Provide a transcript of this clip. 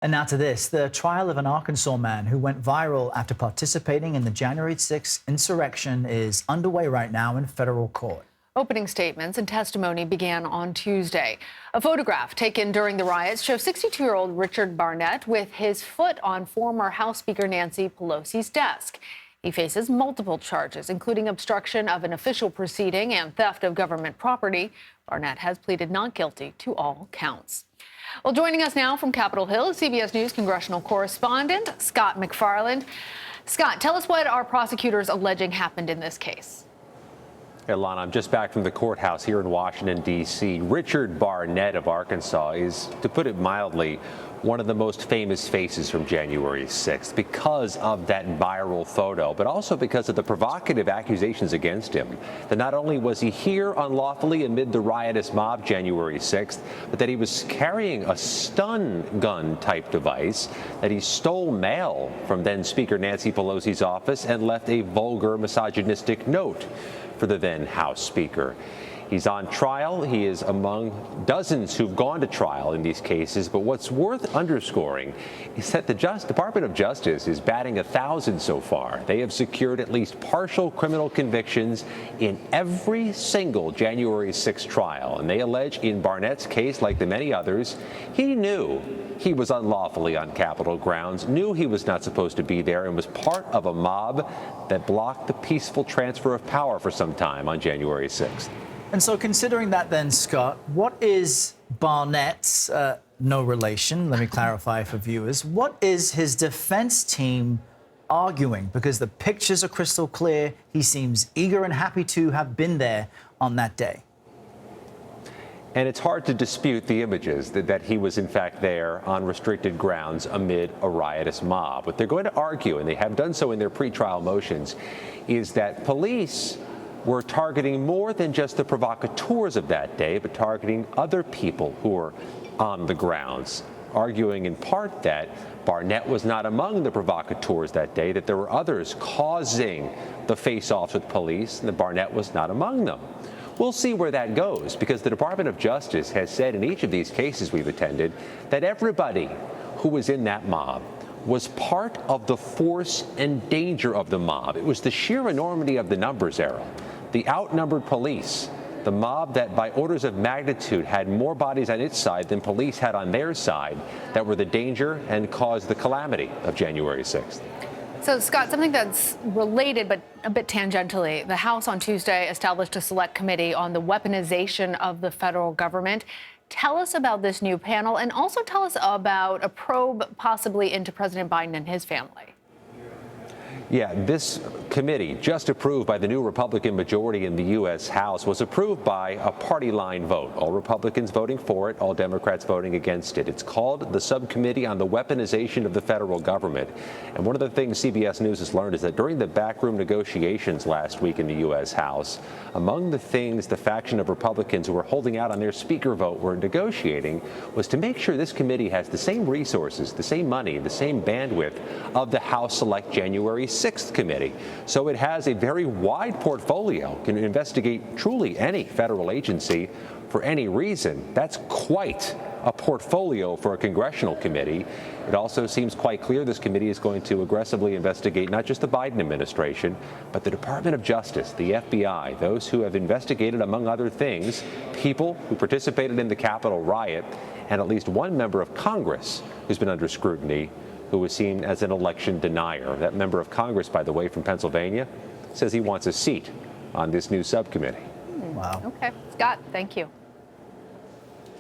And now to this, the trial of an Arkansas man who went viral after participating in the January 6th insurrection is underway right now in federal court. Opening statements and testimony began on Tuesday. A photograph taken during the riots shows 62-year-old Richard Barnett with his foot on former House Speaker Nancy Pelosi's desk. He faces multiple charges, including obstruction of an official proceeding and theft of government property. Barnett has pleaded not guilty to all counts. Well, joining us now from Capitol Hill is CBS News congressional correspondent Scott MacFarlane. Scott, tell us what our prosecutors alleging happened in this case. Hey, Lana, I'm just back from the courthouse here in Washington, D.C. Richard Barnett of Arkansas is, to put it mildly, one of the most famous faces from January 6th because of that viral photo, but also because of the provocative accusations against him. That not only was he here unlawfully amid the riotous mob January 6th, but that he was carrying a stun gun type device, that he stole mail from then Speaker Nancy Pelosi's office and left a vulgar misogynistic note for the then House Speaker. He's on trial. He is among dozens who've gone to trial in these cases. But what's worth underscoring is that the Department of Justice is batting 1,000 so far. They have secured at least partial criminal convictions in every single January 6th trial. And they allege in Barnett's case, like the many others, he knew he was unlawfully on Capitol grounds, knew he was not supposed to be there, and was part of a mob that blocked the peaceful transfer of power for some time on January 6th. And so considering that then, Scott, what is Barnett's, no relation, let me clarify for viewers, what is his defense team arguing? Because the pictures are crystal clear. He seems eager and happy to have been there on that day. And it's hard to dispute the images that he was in fact there on restricted grounds amid a riotous mob. What they're going to argue, and they have done so in their pretrial motions, is that police were targeting more than just the provocateurs of that day, but targeting other people who were on the grounds, arguing in part that Barnett was not among the provocateurs that day, that there were others causing the face-offs with police, and that Barnett was not among them. We'll see where that goes, because the Department of Justice has said in each of these cases we've attended that everybody who was in that mob was part of the force and danger of the mob. It was the sheer enormity of the numbers, Errol. The outnumbered police, the mob that by orders of magnitude had more bodies on its side than police had on their side, that were the danger and caused the calamity of January 6th. So, Scott, something that's related but a bit tangentially, the House on Tuesday established a select committee on the weaponization of the federal government. Tell us about this new panel, and also tell us about a probe possibly into President Biden and his family. Yeah, this committee, just approved by the new Republican majority in the U.S. House, was approved by a party line vote. All Republicans voting for it, all Democrats voting against it. It's called the Subcommittee on the Weaponization of the Federal Government. And one of the things CBS News has learned is that during the backroom negotiations last week in the U.S. House, among the things the faction of Republicans who were holding out on their speaker vote were negotiating was to make sure this committee has the same resources, the same money, the same bandwidth of the House Select January 6th committee. So it has a very wide portfolio, can investigate truly any federal agency for any reason. That's quite a portfolio for a congressional committee. It also seems quite clear this committee is going to aggressively investigate not just the Biden administration, but the Department of Justice, the FBI, those who have investigated, among other things, people who participated in the Capitol riot, and at least one member of Congress who's been under scrutiny, who was seen as an election denier. That member of Congress, by the way, from Pennsylvania, says he wants a seat on this new subcommittee. Wow. Okay. Scott, thank you.